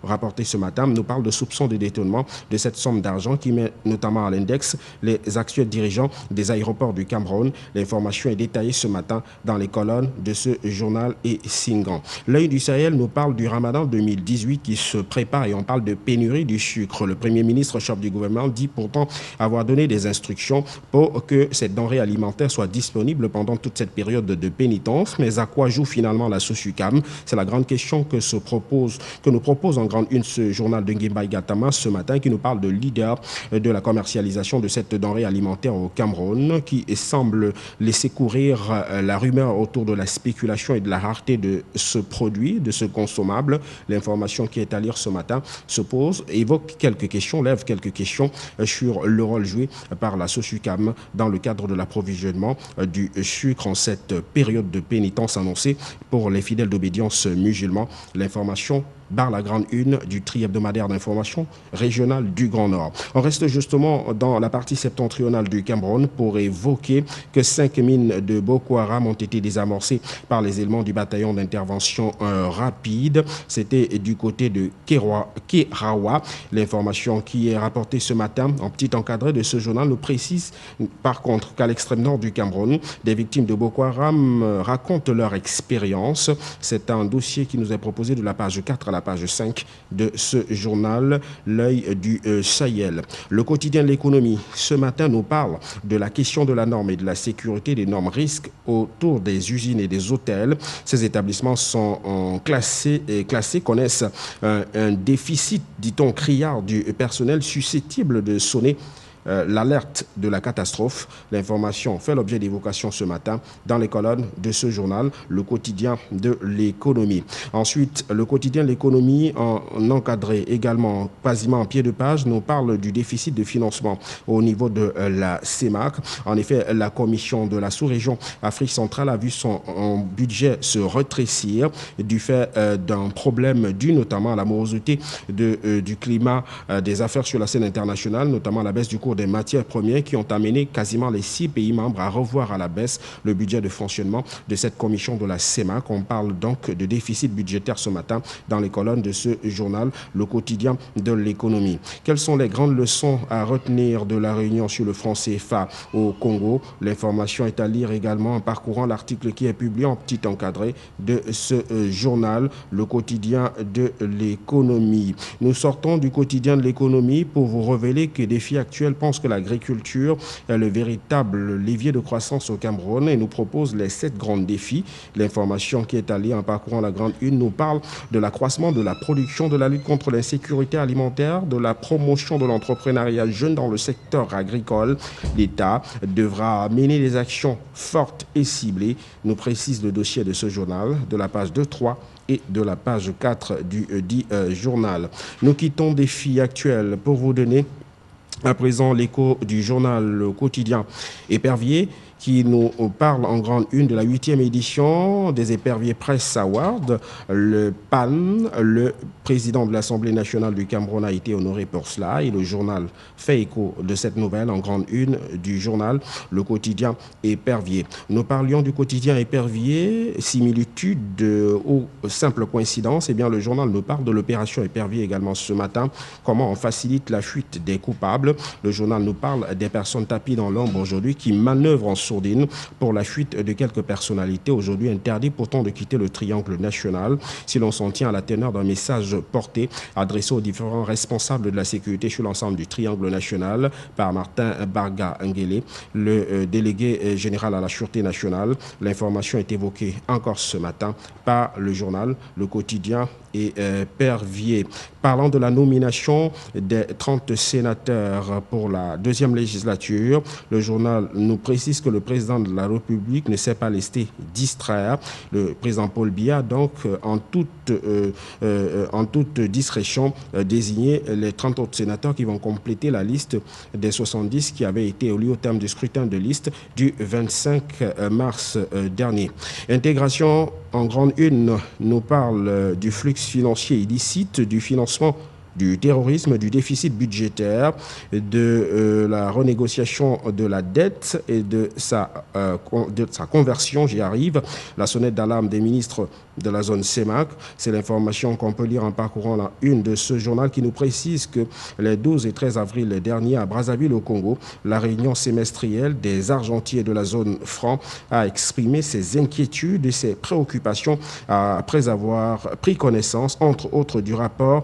rapporté ce matin, nous parle de soupçons de détournement de cette somme d'argent qui met notamment à l'index les actuels dirigeants des aéroports du Cameroun. L'information est détaillée ce matin dans les colonnes de ce journal et Singan. L'œil du Sahel nous parle du Ramadan 2018 qui se prépare et on parle de pénurie du sucre. Le Premier ministre, chef du gouvernement, dit pourtant avoir donné des instructions pour que cette denrée alimentaire soit disponible pendant toute cette période de pénitence. Mais à quoi joue finalement la SOSUCAM? C'est la grande question que nous propose en grande une ce journal de Ngimba Gatama ce matin, qui nous parle de leader de la commercialisation de cette denrée alimentaire au Cameroun, qui semble laisser courir la rumeur autour de la spéculation et de la rareté de ce produit, de ce consommable. L'information qui est à lire ce matin se pose, évoque quelques questions, lève quelques questions sur le rôle joué par la SOSUCAM dans le cadre de l'approvisionnement du sucre en cette période de pénitence annoncée pour les fidèles d'obédience musulmans. L'information barre la grande une du tri-hebdomadaire d'information régionale du Grand Nord. On reste justement dans la partie septentrionale du Cameroun pour évoquer que 5 mines de Boko Haram ont été désamorcées par les éléments du bataillon d'intervention rapide. C'était du côté de Kerawa. L'information qui est rapportée ce matin en petit encadré de ce journal nous précise par contre qu'à l'extrême nord du Cameroun, des victimes de Boko Haram racontent leur expérience. C'est un dossier qui nous est proposé de la page 4 à la page 5 de ce journal, l'œil du Sahel. Le quotidien de l'économie, ce matin, nous parle de la question de la norme et de la sécurité des normes risques autour des usines et des hôtels. Ces établissements sont classés, connaissent un déficit, dit-on, criard du personnel susceptible de sonner l'alerte de la catastrophe. L'information fait l'objet d'évocation ce matin dans les colonnes de ce journal, le quotidien de l'économie. Ensuite, le quotidien de l'économie, en encadré également quasiment en pied de page, nous parle du déficit de financement au niveau de la CEMAC. En effet, la commission de la sous-région Afrique centrale a vu son budget se rétrécir du fait d'un problème dû notamment à la morosité du climat des affaires sur la scène internationale, notamment la baisse du cours des matières premières qui ont amené quasiment les 6 pays membres à revoir à la baisse le budget de fonctionnement de cette commission de la CEMAC. On parle donc de déficit budgétaire ce matin dans les colonnes de ce journal, le quotidien de l'économie. Quelles sont les grandes leçons à retenir de la réunion sur le franc CFA au Congo? L'information est à lire également en parcourant l'article qui est publié en petit encadré de ce journal, le quotidien de l'économie. Nous sortons du quotidien de l'économie pour vous révéler que Défi Actuel pense que l'agriculture est le véritable levier de croissance au Cameroun et nous propose les 7 grands défis. L'information qui est allée en parcourant la grande une nous parle de l'accroissement de la production, de la lutte contre l'insécurité alimentaire, de la promotion de l'entrepreneuriat jeune dans le secteur agricole. L'État devra mener des actions fortes et ciblées, nous précise le dossier de ce journal, de la page 2-3 et de la page 4 du dit journal. Nous quittons Défi Actuel pour vous donner à présent l'écho du journal Le Quotidien Épervier qui nous parle en grande une de la 8e édition des Éperviers Press Awards. Le PAN, le président de l'Assemblée nationale du Cameroun, a été honoré pour cela et le journal fait écho de cette nouvelle en grande une du journal Le Quotidien Épervier. Nous parlions du quotidien Épervier, similitude ou simple coïncidence. Eh bien, le journal nous parle de l'opération Épervier également ce matin. Comment on facilite la fuite des coupables. Le journal nous parle des personnes tapies dans l'ombre aujourd'hui qui manœuvrent en sourdine pour la fuite de quelques personnalités aujourd'hui interdites pourtant de quitter le triangle national. Si l'on s'en tient à la teneur d'un message porté, adressé aux différents responsables de la sécurité sur l'ensemble du triangle national par Martin Barga Nguele, le délégué général à la sûreté nationale. L'information est évoquée encore ce matin par le journal Le Quotidien Épervier. Parlant de la nomination des 30 sénateurs pour la 2e législature, le journal nous précise que le président de la République ne s'est pas laissé distraire. Le président Paul Biya, donc, en toute discrétion, désigné les 30 autres sénateurs qui vont compléter la liste des 70 qui avaient été élus au terme du scrutin de liste du 25 mars dernier. Intégration en grande une nous parle du flux financier illicite, du financement du terrorisme, du déficit budgétaire, de la renégociation de la dette et de sa conversion, j'y arrive. La sonnette d'alarme des ministres de la zone CEMAC. C'est l'information qu'on peut lire en parcourant la une de ce journal qui nous précise que les 12 et 13 avril dernier à Brazzaville au Congo, la réunion semestrielle des argentiers de la zone franc a exprimé ses inquiétudes et ses préoccupations après avoir pris connaissance, entre autres, du rapport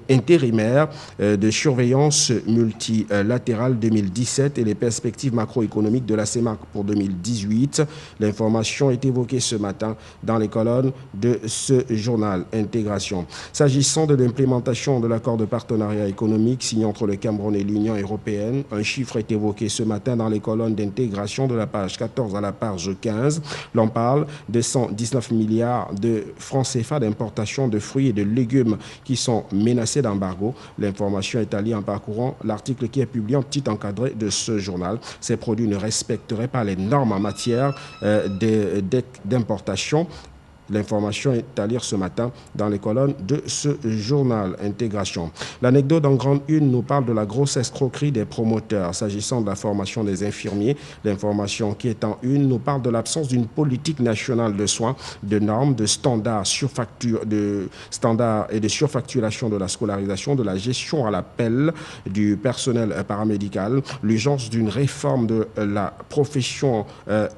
intérimaire de surveillance multilatérale 2017 et les perspectives macroéconomiques de la CEMAC pour 2018. L'information est évoquée ce matin dans les colonnes de ce journal Intégration. S'agissant de l'implémentation de l'accord de partenariat économique signé entre le Cameroun et l'Union européenne, un chiffre est évoqué ce matin dans les colonnes d'intégration de la page 14 à la page 15. L'on parle de 119 milliards de francs CFA d'importation de fruits et de légumes qui sont menacés d'embargo. L'information est alliée en parcourant l'article qui est publié en petit encadré de ce journal. Ces produits ne respecteraient pas les normes en matière d'importation. L'information est à lire ce matin dans les colonnes de ce journal Intégration. L'anecdote en grande une nous parle de la grosse escroquerie des promoteurs. S'agissant de la formation des infirmiers, l'information qui est en une nous parle de l'absence d'une politique nationale de soins, de normes, de standards, et de surfacturation de la scolarisation, de la gestion à l'appel du personnel paramédical, l'urgence d'une réforme de la profession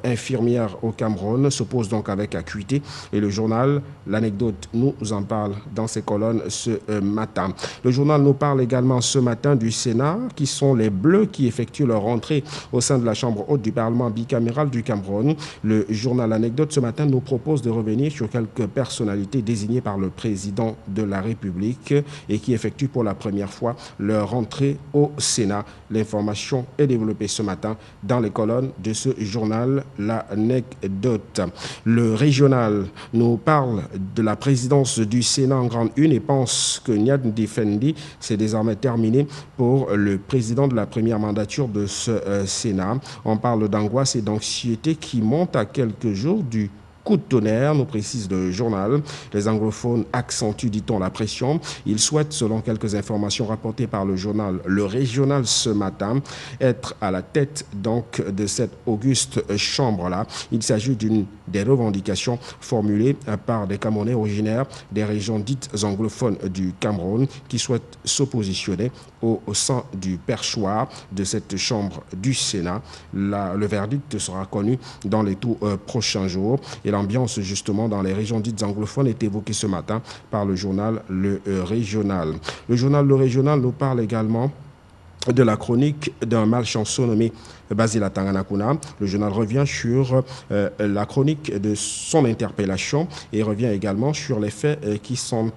infirmière au Cameroun se pose donc avec acuité. Et le journal, l'anecdote, nous en parle dans ses colonnes ce matin. Le journal nous parle également ce matin du Sénat, qui sont les Bleus qui effectuent leur entrée au sein de la Chambre haute du Parlement bicaméral du Cameroun. Le journal Anecdote ce matin nous propose de revenir sur quelques personnalités désignées par le président de la République et qui effectuent pour la première fois leur entrée au Sénat. L'information est développée ce matin dans les colonnes de ce journal, l'Anecdote. Le régional nous parle de la présidence du Sénat en grande une et pense que Niad Ndefendi, c'est désormais terminé pour le président de la première mandature de ce Sénat. On parle d'angoisse et d'anxiété qui montent à quelques jours du coup de tonnerre, nous précise le journal. Les anglophones accentuent, dit-on, la pression. Ils souhaitent, selon quelques informations rapportées par le journal Le Régional ce matin, être à la tête donc de cette auguste chambre-là. Il s'agit d'une des revendications formulées par des Camerounais originaires des régions dites anglophones du Cameroun qui souhaitent s'oppositionner au sein du perchoir de cette chambre du Sénat. Le verdict sera connu dans les tout prochains jours. Et l'ambiance, justement, dans les régions dites anglophones est évoquée ce matin par le journal Le Régional. Le journal Le Régional nous parle également de la chronique d'un malchanceux nommé Basile Tanganakuna. Le journal revient sur la chronique de son interpellation et revient également sur les faits qui sont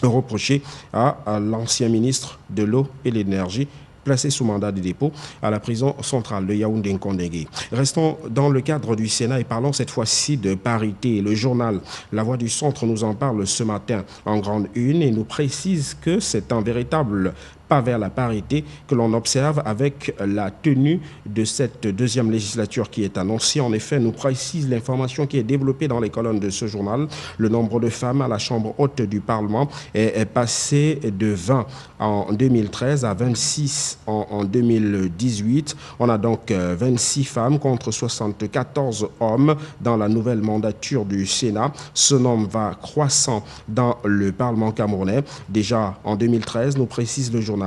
reprochés à l'ancien ministre de l'eau et l'énergie, placé sous mandat de dépôt à la prison centrale de Yaoundé-Nkondégué. Restons dans le cadre du Sénat et parlons cette fois-ci de parité. Le journal La Voix du Centre nous en parle ce matin en grande une et nous précise que c'est un véritable pas vers la parité que l'on observe avec la tenue de cette deuxième législature qui est annoncée. En effet, nous précise l'information qui est développée dans les colonnes de ce journal. Le nombre de femmes à la Chambre haute du Parlement est passé de 20 en 2013 à 26 en 2018. On a donc 26 femmes contre 74 hommes dans la nouvelle mandature du Sénat. Ce nombre va croissant dans le Parlement camerounais. Déjà en 2013, nous précise le journal,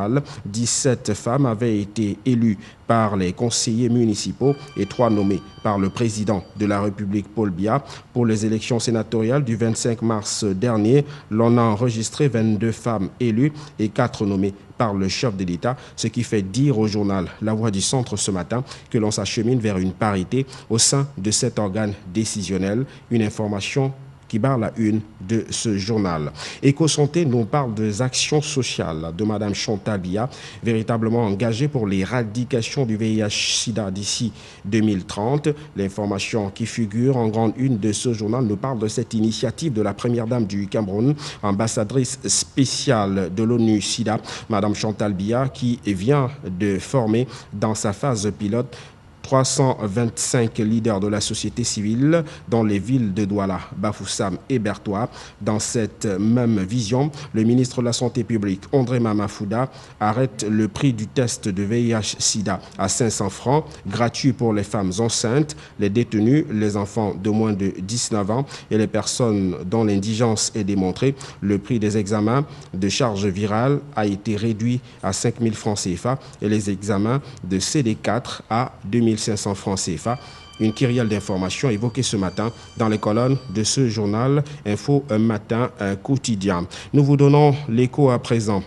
17 femmes avaient été élues par les conseillers municipaux et 3 nommées par le président de la République, Paul Biya. Pour les élections sénatoriales du 25 mars dernier, l'on a enregistré 22 femmes élues et 4 nommées par le chef de l'État, ce qui fait dire au journal La Voix du Centre ce matin que l'on s'achemine vers une parité au sein de cet organe décisionnel. Une information qui barre la une de ce journal. Éco-Santé nous parle des actions sociales de Mme Chantal Biya, véritablement engagée pour l'éradication du VIH-Sida d'ici 2030. L'information qui figure en grande une de ce journal nous parle de cette initiative de la première dame du Cameroun, ambassadrice spéciale de l'ONU-Sida, Mme Chantal Biya, qui vient de former dans sa phase pilote 325 leaders de la société civile dans les villes de Douala, Bafoussam et Bertoua. Dans cette même vision, le ministre de la Santé publique, André Mamafouda, arrête le prix du test de VIH-Sida à 500 francs, gratuit pour les femmes enceintes, les détenus, les enfants de moins de 19 ans et les personnes dont l'indigence est démontrée. Le prix des examens de charge virale a été réduit à 5 000 francs CFA et les examens de CD4 à 2 500 francs CFA. Une kyrielle d'informations évoquée ce matin dans les colonnes de ce journal Info Matin Quotidien. Nous vous donnons l'écho à présent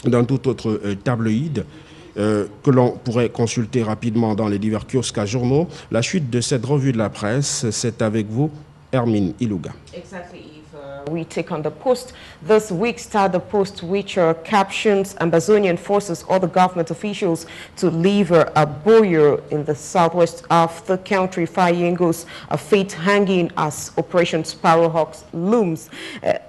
d'un tout autre tabloïd que l'on pourrait consulter rapidement dans les divers kiosques à journaux. La suite de cette revue de la presse, c'est avec vous, Hermine Ilouga. Exactly. We take on the Post this week. Start the Post, which captions Ambazonian forces or the government officials to leave a boyer in the southwest of the country. Fayengos, a fate hanging as Operation Sparrowhawk looms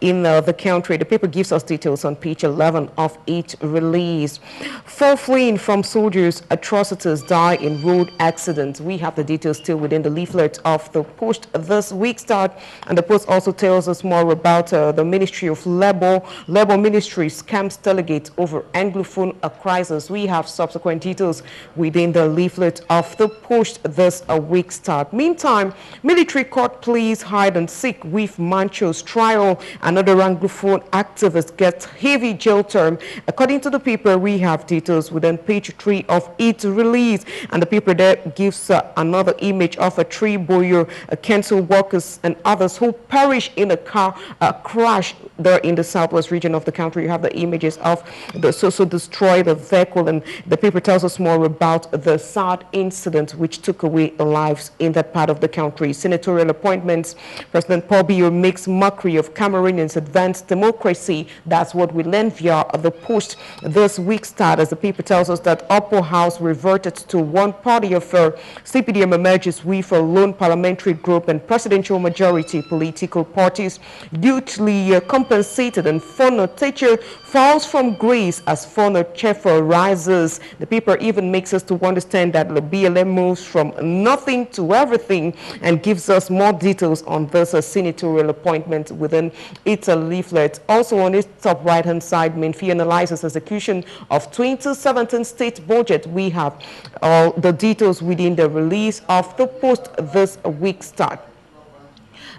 in the country. The paper gives us details on page 11 of its release. 4 fleeing from soldiers' atrocities die in road accidents. We have the details still within the leaflet of the Post this week. Start, and the Post also tells us more about the Ministry of Labor Ministry scams delegate over Anglophone crisis. We have subsequent details within the leaflet of the Post this week. Start. Meantime, military court pleas hide and seek with Mancho's trial. Another Anglophone activist gets heavy jail term. According to the paper, we have details within page 3 of its release, and the paper there gives another image of a tree boyer, council workers and others who perish in a car crash there in the southwest region of the country. You have the images of the so destroyed vehicle, and the paper tells us more about the sad incident which took away lives in that part of the country. Senatorial appointments. President Paul Biya makes mockery of Cameroonians' advanced democracy. That's what we learned via the Post this week. Start, as the paper tells us that Upper House reverted to one-party affair. CPDM emerges with a lone parliamentary group and presidential majority political parties hugely compensated, and Fono Teacher falls from grace as Fono Chefa rises. The paper even makes us to understand that the BLM moves from nothing to everything, and gives us more details on this senatorial appointment within its leaflet. Also on its top right-hand side, Menfi analyzes execution of 2017 state budget. We have all the details within the release of the Post this week. Start.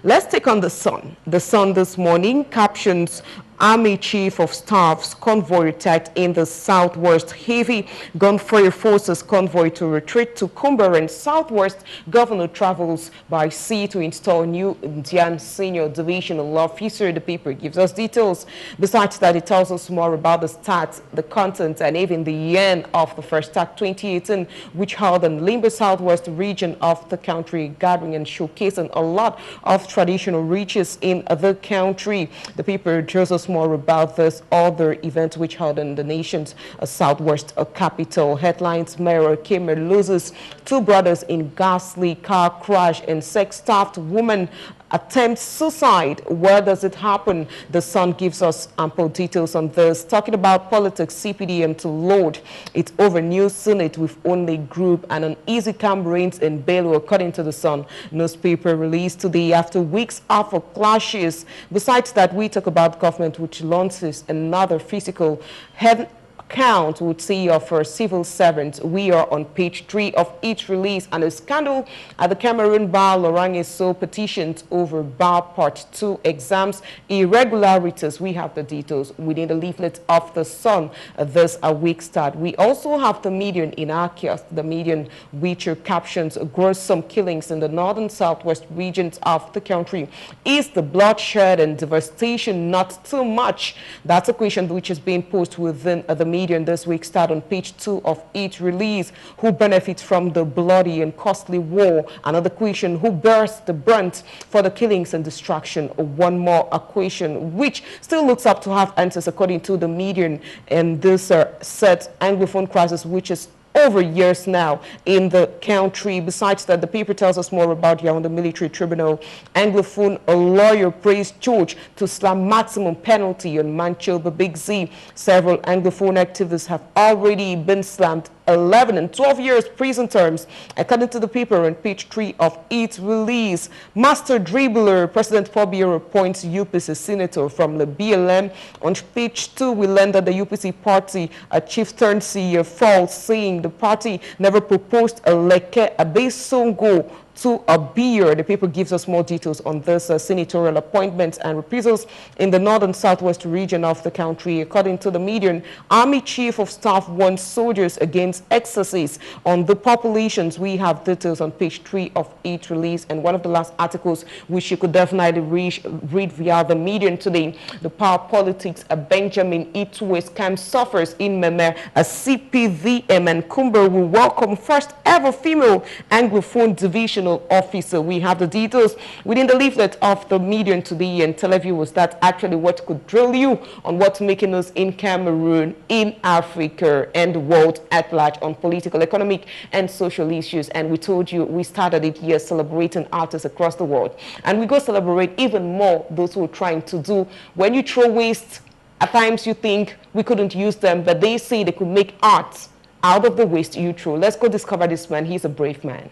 Let's take on the Sun. The Sun this morning captions Army Chief of Staff's convoy attacked in the southwest. Heavy gunfire forces convoy to retreat to Kumbaran southwest. Governor travels by sea to install new Indian senior divisional officer. The paper gives us details. Besides that, it tells us more about the stats, the content, and even the end of the first act 2018, which held in Limbe southwest region of the country, gathering and showcasing a lot of traditional riches in the country. The paper tells us more about this other event which held in the nation's southwest capital. Headlines: Mayor Kemer loses 2 brothers in ghastly car crash, and sex-staffed woman attempts suicide. Where does it happen? The Sun gives us ample details on this. Talking about politics, CPDM to load its over-new Senate with only group, and an easy calm reigns in Bello, according to the Sun newspaper released today after weeks of clashes. Besides that, we talk about government which launches another physical head count would see of our civil servants. We are on page 3 of each release, and a scandal at the Cameroon Bar. Laurent so petitions over Bar Part 2 exams irregularities. We have the details within the leaflet of the Sun this week. Start. We also have the Median in our kiosk, the Median which captions gruesome killings in the northern southwest regions of the country. Is the bloodshed and devastation not too much? That's a question which is being posed within the Median this week. Start on page 2 of each release. Who benefits from the bloody and costly war? Another question: who bears the brunt for the killings and destruction? One more question which still looks up to have answers according to the Median, and this set Anglophone crisis which is over years now in the country. Besides that, the paper tells us more about Yaoundé Military Tribunal. Anglophone, a lawyer praised George to slam maximum penalty on Mancho the Big Z. Several Anglophone activists have already been slammed 11 and 12 years prison terms, according to the paper on page 3 of its release. Master dribbler President Pobio appoints UPC senator from the BLM. On page 2, we learned that the UPC party chieftaincy falls, saying the party never proposed a Leke Abesongo to a beer. The paper gives us more details on this senatorial appointment and reprisals in the northern southwest region of the country. According to the Median, Army Chief of Staff warns soldiers against excesses on the populations. We have details on page 3 of its release, and one of the last articles which you could definitely read via the Median today. The power politics of Benjamin Itwe scam suffers in Memer. A CPVM and Kumber will welcome first ever female Anglophone divisional officer. We have the details within the leaflet of the Median today, and Teleview was that actually what could drill you on what's making us in Cameroon, in Africa, and the world at large on political, economic, and social issues. And we told you we started it here celebrating artists across the world, and we go celebrate even more those who are trying to do. When you throw waste, at times you think we couldn't use them, but they say they could make art out of the waste you throw. Let's go discover this man. He's a brave man.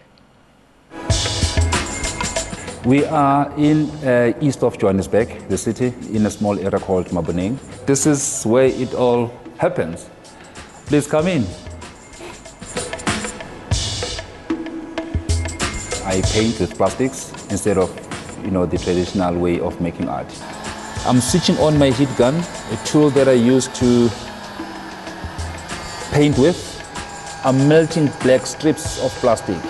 We are in east of Johannesburg, the city, in a small area called Maboneng. This is where it all happens. Please come in. I paint with plastics instead of, the traditional way of making art. I'm switching on my heat gun, a tool that I use to paint with. I'm melting black strips of plastic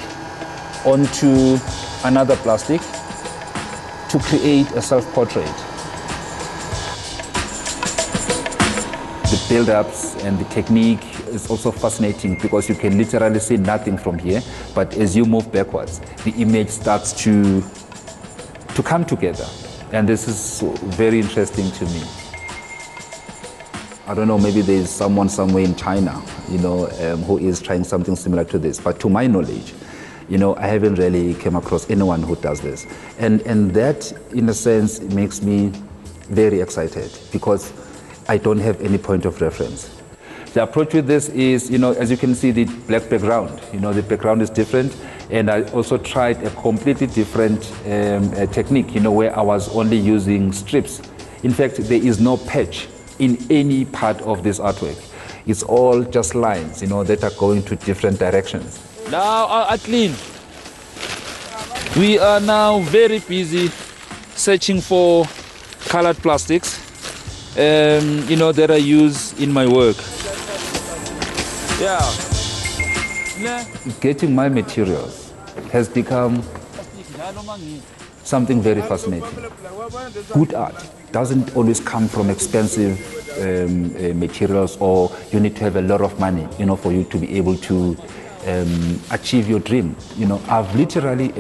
onto another plastic to create a self-portrait. The build-ups and the technique is also fascinating because you can literally see nothing from here, but as you move backwards, the image starts to come together. And this is very interesting to me. I don't know, maybe there's someone somewhere in China, who is trying something similar to this, but to my knowledge, I haven't really come across anyone who does this. And that, in a sense, makes me very excited because I don't have any point of reference. The approach with this is, as you can see, the black background. The background is different. And I also tried a completely different technique, where I was only using strips. In fact, there is no patch in any part of this artwork. It's all just lines, that are going to different directions. Now, Atlin, we are now very busy searching for colored plastics, that I use in my work. Yeah. Getting my materials has become something very fascinating. Good art doesn't always come from expensive materials, or you need to have a lot of money, for you to be able to achieve your dream. I've literally,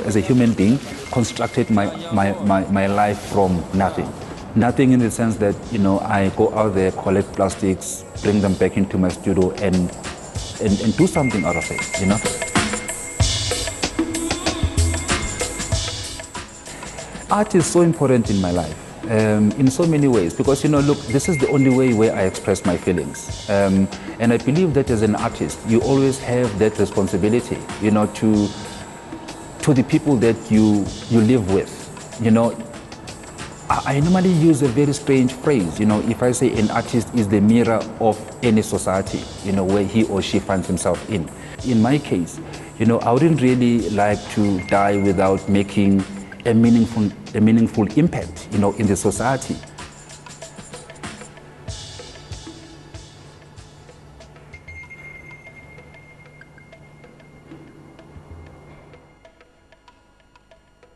as a human being, constructed my life from nothing. Nothing in the sense that, I go out there, collect plastics, bring them back into my studio and do something out of it, Art is so important in my life. In so many ways, because look, this is the only way where I express my feelings, and I believe that as an artist you always have that responsibility, to the people that you live with. I normally use a very strange phrase, if I say an artist is the mirror of any society, where he or she finds himself in. In my case, I wouldn't really like to die without making a meaningful impact, in the society.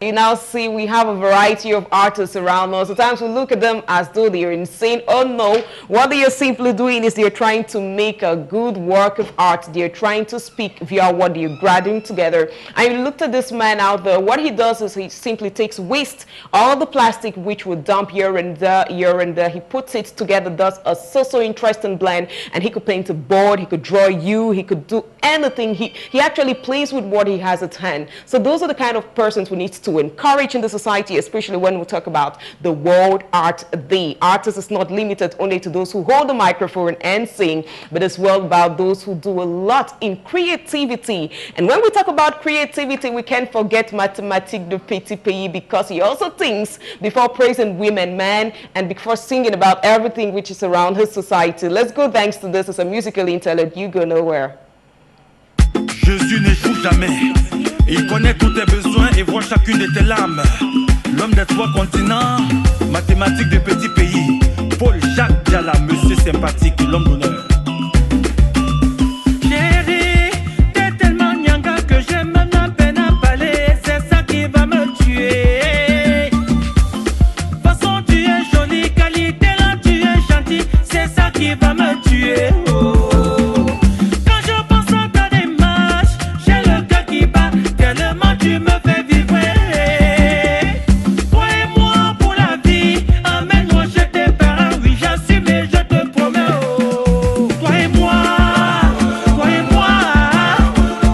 You now see we have a variety of artists around us. Sometimes we look at them as though they are insane. Oh no, what they are simply doing is they are trying to make a good work of art. They are trying to speak via what they are gathering together. And you looked at this man out there. What he does is he simply takes waste, all the plastic which would dump here and there, he puts it together, does a so interesting blend, and he could paint a board, he could draw you, he could do anything. He actually plays with what he has at hand. So those are the kind of persons we need to to encourage in the society, especially when we talk about the World Art Day. Artists is not limited only to those who hold the microphone and sing, but as well about those who do a lot in creativity. And when we talk about creativity, we can't forget Mathématique de Petit Pays, because he also thinks before praising women, men, and before singing about everything which is around his society. Let's go thanks to this as a musical interlude. You go nowhere. Jésus n'échoue jamais. Il connaît tous tes besoins et voit chacune de tes larmes. L'homme des 3 continents, mathématique de petits pays. Paul Jacques Diala, monsieur sympathique, l'homme d'honneur. Chérie, t'es tellement nyanga que j'ai même la peine à parler. C'est ça qui va me tuer. Façon, tu es jolie, qualité là, tu es gentil. C'est ça qui va me tuer. Oh. Tu me fais vibrer. Toi et moi pour la vie. Amène-moi chez tes parents. Oui, j'assume et je te promets. Oh. Toi et moi. Toi et moi.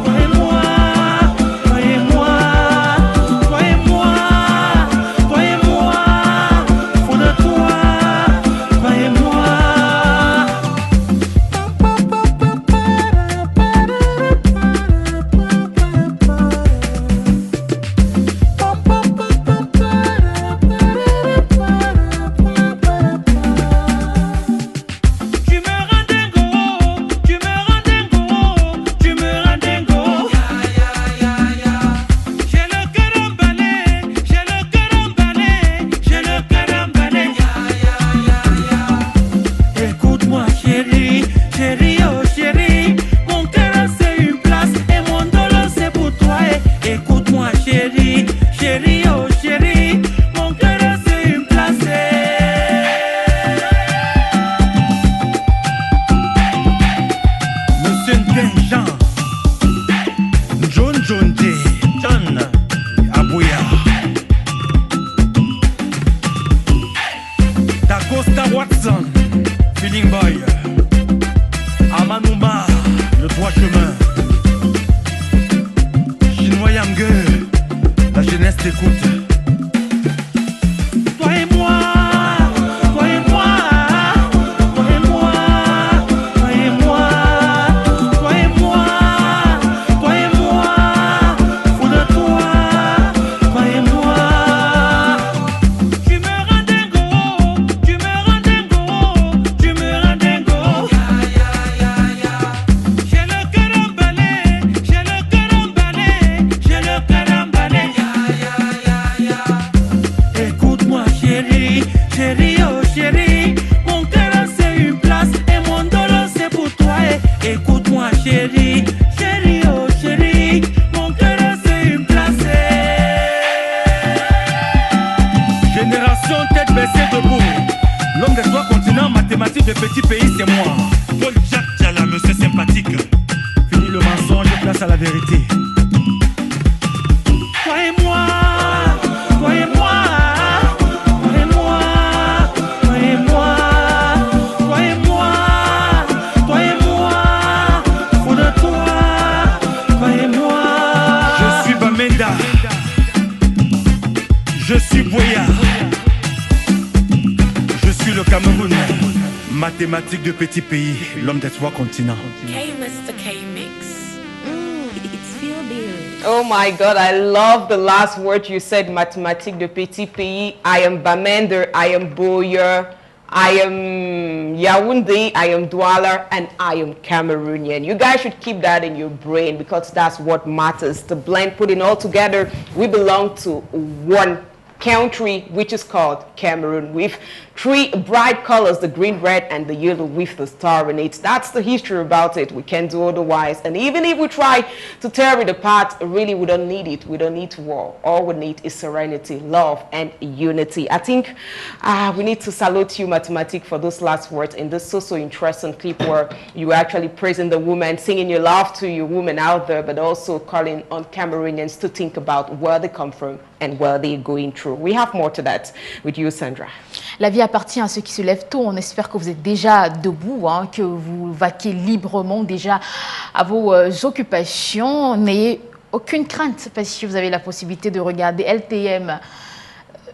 Toi et moi. Toi et moi. Toi et moi. Toi et moi. Faux de toi. Toi et moi. Je suis Boya. Je suis le Cameroun. Mathématique de petit pays, l'homme des 3 continents. Mr. K-Mix. It's feel good. Oh my God, I love the last word you said, Mathématique de petit pays. I am Bamenda, I am Boya, I am Yaoundé, I am Douala, and I am Cameroonian. You guys should keep that in your brain because that's what matters. The blend, putting all together, we belong to one country which is called Cameroon, with 3 bright colors, the green, red, and the yellow with the star in it. That's the history about it. We can't do otherwise. And even if we try to tear it apart, really we don't need it. We don't need war. All we need is serenity, love, and unity. I think we need to salute you, Mathématique, for those last words in this so interesting clip where you were actually praising the woman, singing your love to your women out there, but also calling on Cameroonians to think about where they come from and where they're going through. We have more to that with you, Sandra. La vie appartient à ceux qui se lèvent tôt. On espère que vous êtes déjà debout, hein, que vous vaquez librement déjà à vos occupations. N'ayez aucune crainte parce que vous avez la possibilité de regarder LTM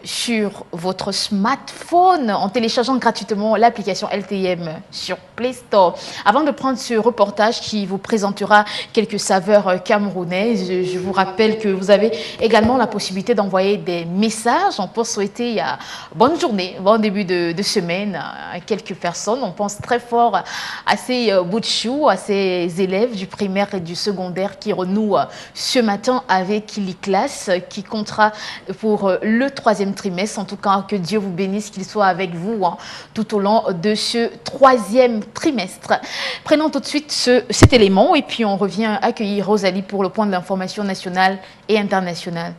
sur votre smartphone en téléchargeant gratuitement l'application LTM sur Play Store. Avant de prendre ce reportage qui vous présentera quelques saveurs camerounaises, je vous rappelle que vous avez également la possibilité d'envoyer des messages. On peut souhaiter bonne journée, bon début de semaine à quelques personnes. On pense très fort à ces bouts de chou, à ces élèves du primaire et du secondaire qui renouent ce matin avec l'ICLAS qui comptera pour le 3e trimestre. En tout cas, que Dieu vous bénisse, qu'il soit avec vous tout au long de ce 3e trimestre. Prenons tout de suite cet élément et puis on revient accueillir Rosalie pour le point de l'information nationale et internationale.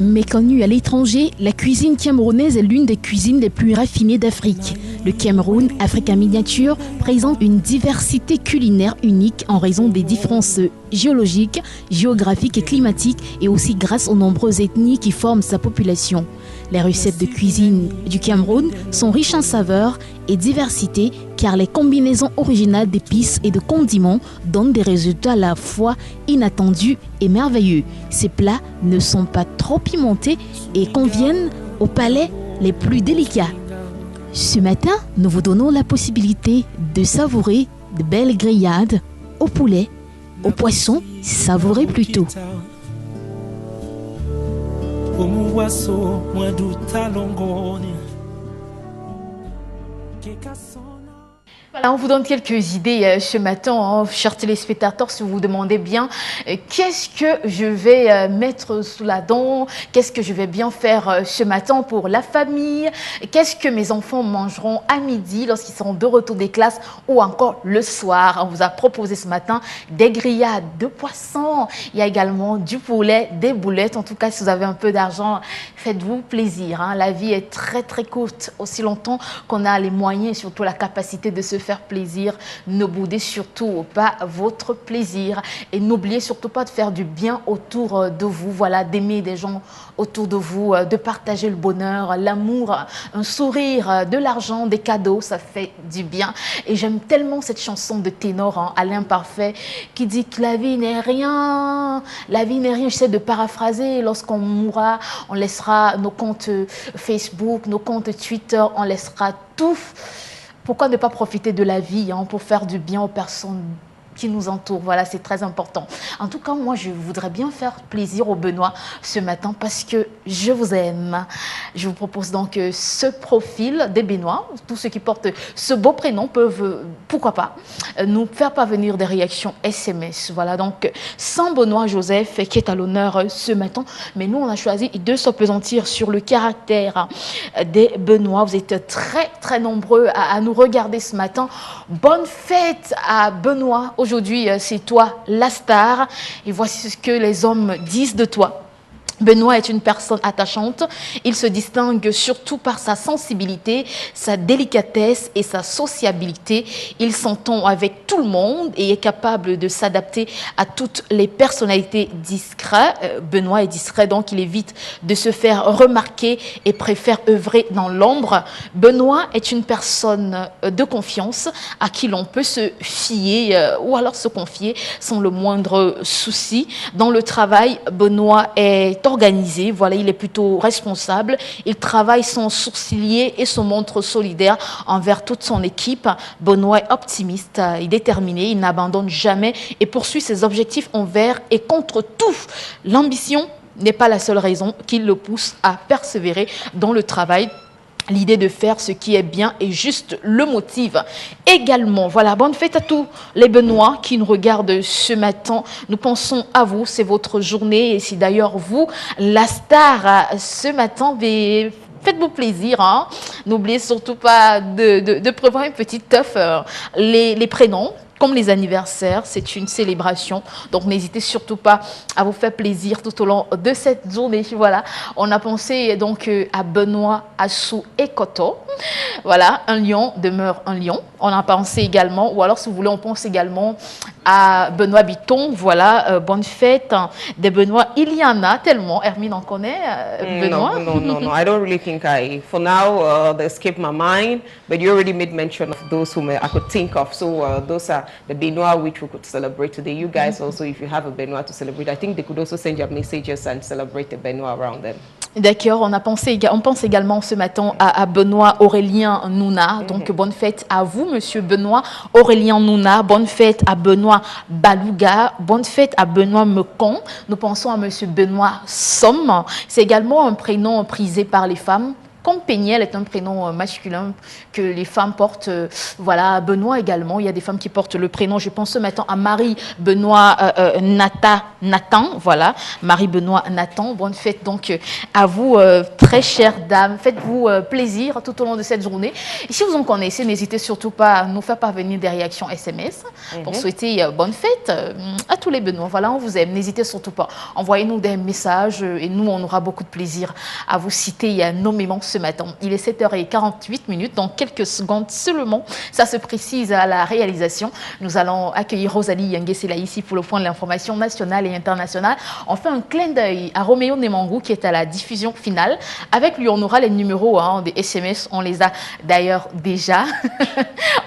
Méconnue à l'étranger, la cuisine camerounaise est l'une des cuisines les plus raffinées d'Afrique. Le Cameroun, Afrique en miniature, présente une diversité culinaire unique en raison des différences géologiques, géographiques et climatiques et aussi grâce aux nombreuses ethnies qui forment sa population. Les recettes de cuisine du Cameroun sont riches en saveurs et diversité car les combinaisons originales d'épices et de condiments donnent des résultats à la fois inattendus et merveilleux. Ces plats ne sont pas trop pimentés et conviennent aux palais les plus délicats. Ce matin, nous vous donnons la possibilité de savourer de belles grillades au poulet, au poisson, savourez plutôt. Voilà, on vous donne quelques idées ce matin, chers téléspectateurs, si vous vous demandez bien qu'est-ce que je vais mettre sous la dent, qu'est-ce que je vais bien faire ce matin pour la famille, qu'est-ce que mes enfants mangeront à midi lorsqu'ils seront de retour des classes ou encore le soir. On vous a proposé ce matin des grillades de poissons, il y a également du poulet, des boulettes. En tout cas, si vous avez un peu d'argent, faites-vous plaisir. La vie est très très courte, aussi longtemps qu'on a les moyens et surtout la capacité de se faire plaisir. Ne boudez surtout pas votre plaisir et n'oubliez surtout pas de faire du bien autour de vous. Voilà, d'aimer des gens autour de vous, de partager le bonheur, l'amour, un sourire, de l'argent, des cadeaux, ça fait du bien. Et j'aime tellement cette chanson de ténor, Alain Parfait, qui dit que la vie n'est rien. La vie n'est rien. J'essaie de paraphraser. Lorsqu'on mourra, on laissera nos comptes Facebook, nos comptes Twitter, on laissera tout. Pourquoi ne pas profiter de la vie pour faire du bien aux personnes qui nous entourent? Voilà, c'est très important. En tout cas, moi, je voudrais bien faire plaisir au Benoît ce matin parce que je vous aime. Je vous propose donc ce profil des Benoît. Tous ceux qui portent ce beau prénom peuvent, pourquoi pas, nous faire parvenir des réactions SMS. Voilà, donc sans Benoît Joseph qui est à l'honneur ce matin. Mais nous, on a choisi de s'appesantir sur le caractère des Benoît. Vous êtes très, très nombreux à nous regarder ce matin. Bonne fête à Benoît. Aujourd'hui, c'est toi la star et voici ce que les hommes disent de toi. Benoît est une personne attachante. Il se distingue surtout par sa sensibilité, sa délicatesse et sa sociabilité. Il s'entend avec tout le monde et est capable de s'adapter à toutes les personnalités discrètes. Benoît est discret, donc il évite de se faire remarquer et préfère œuvrer dans l'ombre. Benoît est une personne de confiance à qui l'on peut se fier ou alors se confier sans le moindre souci. Dans le travail, Benoît est organisé, voilà, il est plutôt responsable, il travaille sans sourciller et se montre solidaire envers toute son équipe. Benoît est optimiste et déterminé, il n'abandonne jamais et poursuit ses objectifs envers et contre tout. L'ambition n'est pas la seule raison qui le pousse à persévérer dans le travail. L'idée de faire ce qui est bien et juste le motive également. Voilà, bonne fête à tous les Benoît qui nous regardent ce matin. Nous pensons à vous, c'est votre journée. Et si d'ailleurs vous, la star ce matin, faites-vous plaisir. N'oubliez surtout pas de prévoir une petite teuf. Les prénoms, comme les anniversaires, c'est une célébration. Donc, n'hésitez surtout pas à vous faire plaisir tout au long de cette journée. Voilà, on a pensé donc à Benoît, Assou et Koto. Voilà, un lion demeure un lion. On a pensé également, ou alors si vous voulez, on pense également à Benoît Bitton. Voilà, bonne fête des Benoît. Il y en a tellement. Hermine en connaît, Benoît? No. I don't really think for now, they escape my mind, but you already made mention of those whom I could think of. So those are the Benoit which we could celebrate today. You guys also, if you have a Benoit to celebrate, I think they could also send your messages and celebrate the Benoit around them. D'accord, on pense également ce matin à Benoît Aurélien Nouna. Donc, bonne fête à vous, monsieur Benoît Aurélien Nouna. Bonne fête à Benoît Balouga. Bonne fête à Benoît Mekon. Nous pensons à monsieur Benoît Somme. C'est également un prénom prisé par les femmes. Comme Péniel est un prénom masculin que les femmes portent, voilà, Benoît également, il y a des femmes qui portent le prénom, je pense ce matin à Marie Benoît Nathan, voilà, Marie Benoît Nathan, bonne fête donc à vous, très chères dames, faites-vous plaisir tout au long de cette journée. Et si vous en connaissez, n'hésitez surtout pas à nous faire parvenir des réactions SMS pour souhaiter bonne fête à tous les Benoît, voilà, on vous aime, n'hésitez surtout pas, envoyez-nous des messages et nous on aura beaucoup de plaisir à vous citer nommément ce matin. Il est 7h48, dans quelques secondes seulement, ça se précise à la réalisation. Nous allons accueillir Rosalie Yanguesela ici pour le point de l'information nationale et internationale. On fait un clin d'œil à Roméo Nemangou qui est à la diffusion finale. Avec lui, on aura les numéros des SMS, on les a d'ailleurs déjà.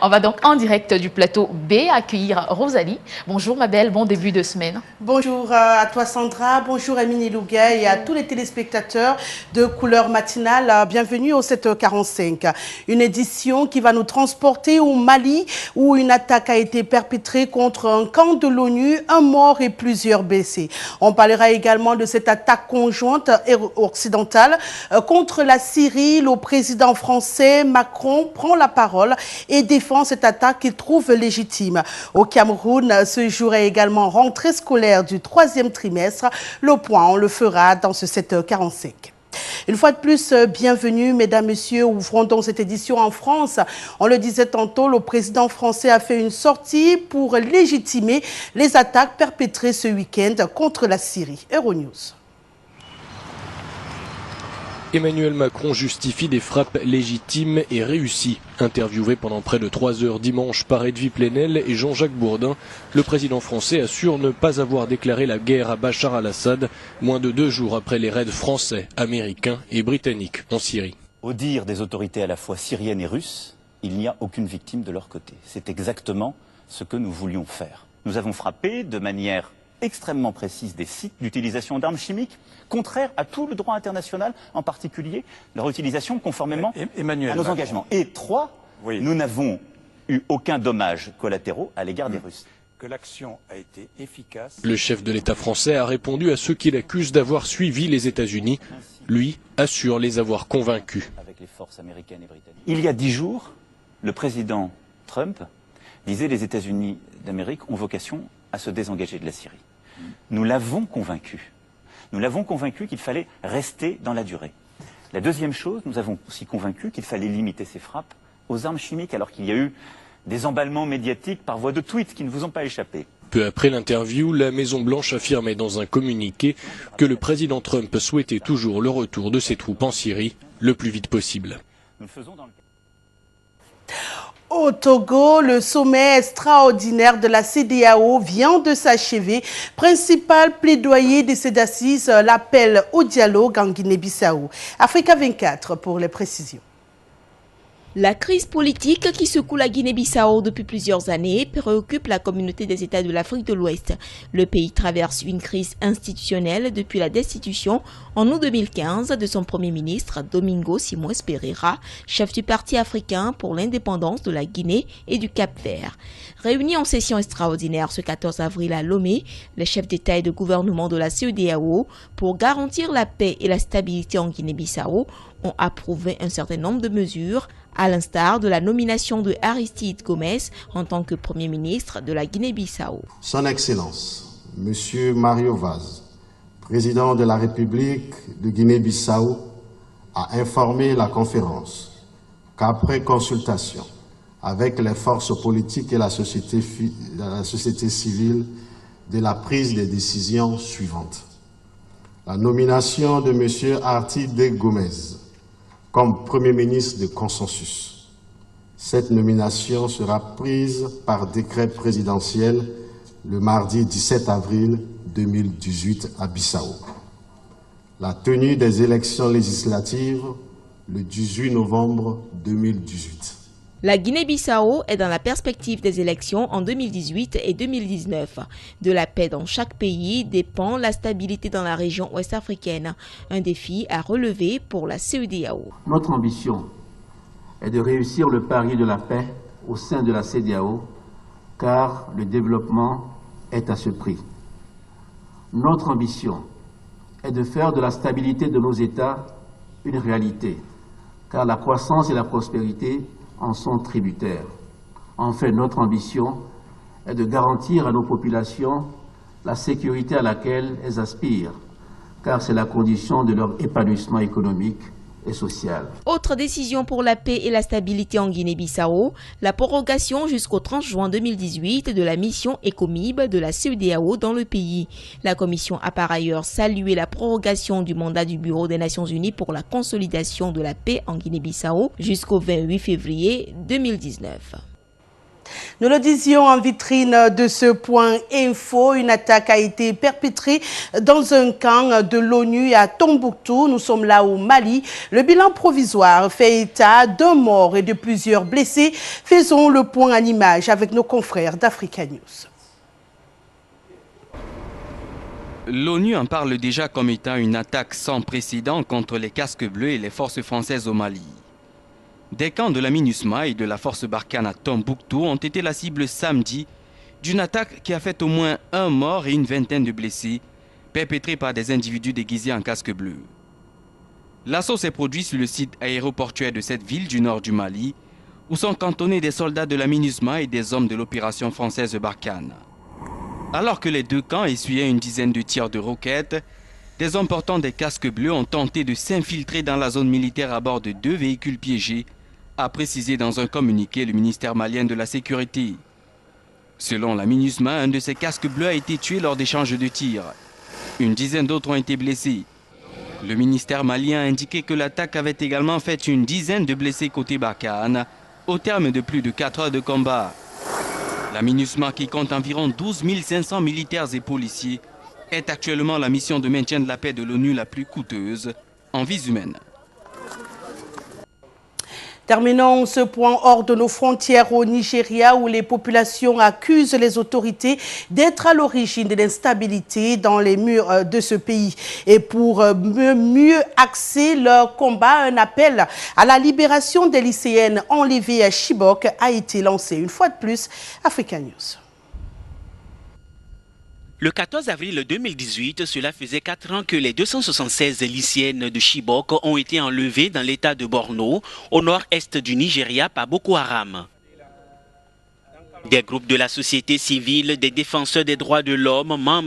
On va donc en direct du plateau B accueillir Rosalie. Bonjour ma belle, bon début de semaine. Bonjour à toi Sandra, bonjour Amine Louga et à tous les téléspectateurs de Couleur Matinale. Bienvenue au 7h45. Une édition qui va nous transporter au Mali où une attaque a été perpétrée contre un camp de l'ONU, un mort et plusieurs blessés. On parlera également de cette attaque conjointe occidentale contre la Syrie. Le président français Macron prend la parole et défend cette attaque qu'il trouve légitime. Au Cameroun, ce jour est également rentrée scolaire du 3e trimestre. Le point, on le fera dans ce 7h45. Une fois de plus, bienvenue, mesdames, messieurs. Ouvrons donc cette édition en France. On le disait tantôt, le président français a fait une sortie pour légitimer les attaques perpétrées ce week-end contre la Syrie. Euronews. Emmanuel Macron justifie des frappes légitimes et réussies. Interviewé pendant près de 3 heures dimanche par Edwy Plenel et Jean-Jacques Bourdin, le président français assure ne pas avoir déclaré la guerre à Bachar al-Assad, moins de 2 jours après les raids français, américains et britanniques en Syrie. Au dire des autorités à la fois syriennes et russes, il n'y a aucune victime de leur côté. C'est exactement ce que nous voulions faire. Nous avons frappé de manière extrêmement précise des sites d'utilisation d'armes chimiques, contraires à tout le droit international, en particulier leur utilisation conformément à nos engagements. Et 3, nous n'avons eu aucun dommage collatéraux à l'égard des Russes. Que l'action a été efficace. Le chef de l'État français a répondu à ceux qui l'accusent d'avoir suivi les États-Unis. Lui assure les avoir convaincus. Avec les forces américaines et britanniques. Il y a 10 jours, le président Trump disait les États-Unis d'Amérique ont vocation à se désengager de la Syrie. Nous l'avons convaincu. Nous l'avons convaincu qu'il fallait rester dans la durée. La deuxième chose, nous avons aussi convaincu qu'il fallait limiter ces frappes aux armes chimiques, alors qu'il y a eu des emballements médiatiques par voie de tweets qui ne vous ont pas échappé. Peu après l'interview, la Maison-Blanche affirmait dans un communiqué que le président Trump souhaitait toujours le retour de ses troupes en Syrie le plus vite possible. Nous le faisons dans le... Au Togo, le sommet extraordinaire de la CEDEAO vient de s'achever. Principal plaidoyer de ces assises, l'appel au dialogue en Guinée-Bissau. Africa 24 pour les précisions. La crise politique qui secoue la Guinée-Bissau depuis plusieurs années préoccupe la communauté des États de l'Afrique de l'Ouest. Le pays traverse une crise institutionnelle depuis la destitution en août 2015 de son premier ministre Domingo Simões Pereira, chef du Parti africain pour l'indépendance de la Guinée et du Cap-Vert. Réunis en session extraordinaire ce 14 avril à Lomé, les chefs d'État et de gouvernement de la CEDEAO pour garantir la paix et la stabilité en Guinée-Bissau ont approuvé un certain nombre de mesures, à l'instar de la nomination de Aristide Gomes en tant que Premier ministre de la Guinée-Bissau. Son Excellence, Monsieur Mario Vaz, président de la République de Guinée-Bissau, a informé la conférence qu'après consultation avec les forces politiques et la société civile de la prise des décisions suivantes. La nomination de M. Aristide Gomes comme Premier ministre de consensus. Cette nomination sera prise par décret présidentiel le mardi 17 avril 2018 à Bissau. La tenue des élections législatives le 18 novembre 2018. La Guinée-Bissau est dans la perspective des élections en 2018 et 2019. De la paix dans chaque pays dépend la stabilité dans la région ouest-africaine, un défi à relever pour la CEDEAO. Notre ambition est de réussir le pari de la paix au sein de la CEDEAO, car le développement est à ce prix. Notre ambition est de faire de la stabilité de nos États une réalité, car la croissance et la prospérité en sont tributaires. Enfin, notre ambition est de garantir à nos populations la sécurité à laquelle elles aspirent, car c'est la condition de leur épanouissement économique et social. Autre décision pour la paix et la stabilité en Guinée-Bissau, la prorogation jusqu'au 30 juin 2018 de la mission ECOMIB de la CEDEAO dans le pays. La Commission a par ailleurs salué la prorogation du mandat du Bureau des Nations Unies pour la consolidation de la paix en Guinée-Bissau jusqu'au 28 février 2019. Nous le disions en vitrine de ce point info, une attaque a été perpétrée dans un camp de l'ONU à Tombouctou. Nous sommes là au Mali. Le bilan provisoire fait état d'un mort et de plusieurs blessés. Faisons le point en images avec nos confrères d'Africa News. L'ONU en parle déjà comme étant une attaque sans précédent contre les casques bleus et les forces françaises au Mali. Des camps de la MINUSMA et de la force Barkhane à Tombouctou ont été la cible samedi d'une attaque qui a fait au moins un mort et une vingtaine de blessés, perpétrée par des individus déguisés en casque bleu. L'assaut s'est produit sur le site aéroportuaire de cette ville du nord du Mali, où sont cantonnés des soldats de la MINUSMA et des hommes de l'opération française Barkhane. Alors que les deux camps essuyaient une dizaine de tirs de roquettes, des hommes portant des casques bleus ont tenté de s'infiltrer dans la zone militaire à bord de 2 véhicules piégés, a précisé dans un communiqué le ministère malien de la Sécurité. Selon la MINUSMA, un de ces casques bleus a été tué lors d'échanges de tirs. Une dizaine d'autres ont été blessés. Le ministère malien a indiqué que l'attaque avait également fait une dizaine de blessés côté Barkhane, au terme de plus de 4 heures de combat. La MINUSMA, qui compte environ 12 500 militaires et policiers, est actuellement la mission de maintien de la paix de l'ONU la plus coûteuse en vies humaines. Terminons ce point hors de nos frontières au Nigeria, où les populations accusent les autorités d'être à l'origine de l'instabilité dans les murs de ce pays. Et pour mieux axer leur combat, un appel à la libération des lycéennes enlevées à Chibok a été lancé. Une fois de plus, Africa News. Le 14 avril 2018, cela faisait 4 ans que les 276 lycéennes de Chibok ont été enlevées dans l'état de Borno, au nord-est du Nigeria, par Boko Haram. Des groupes de la société civile, des défenseurs des droits de l'homme, membres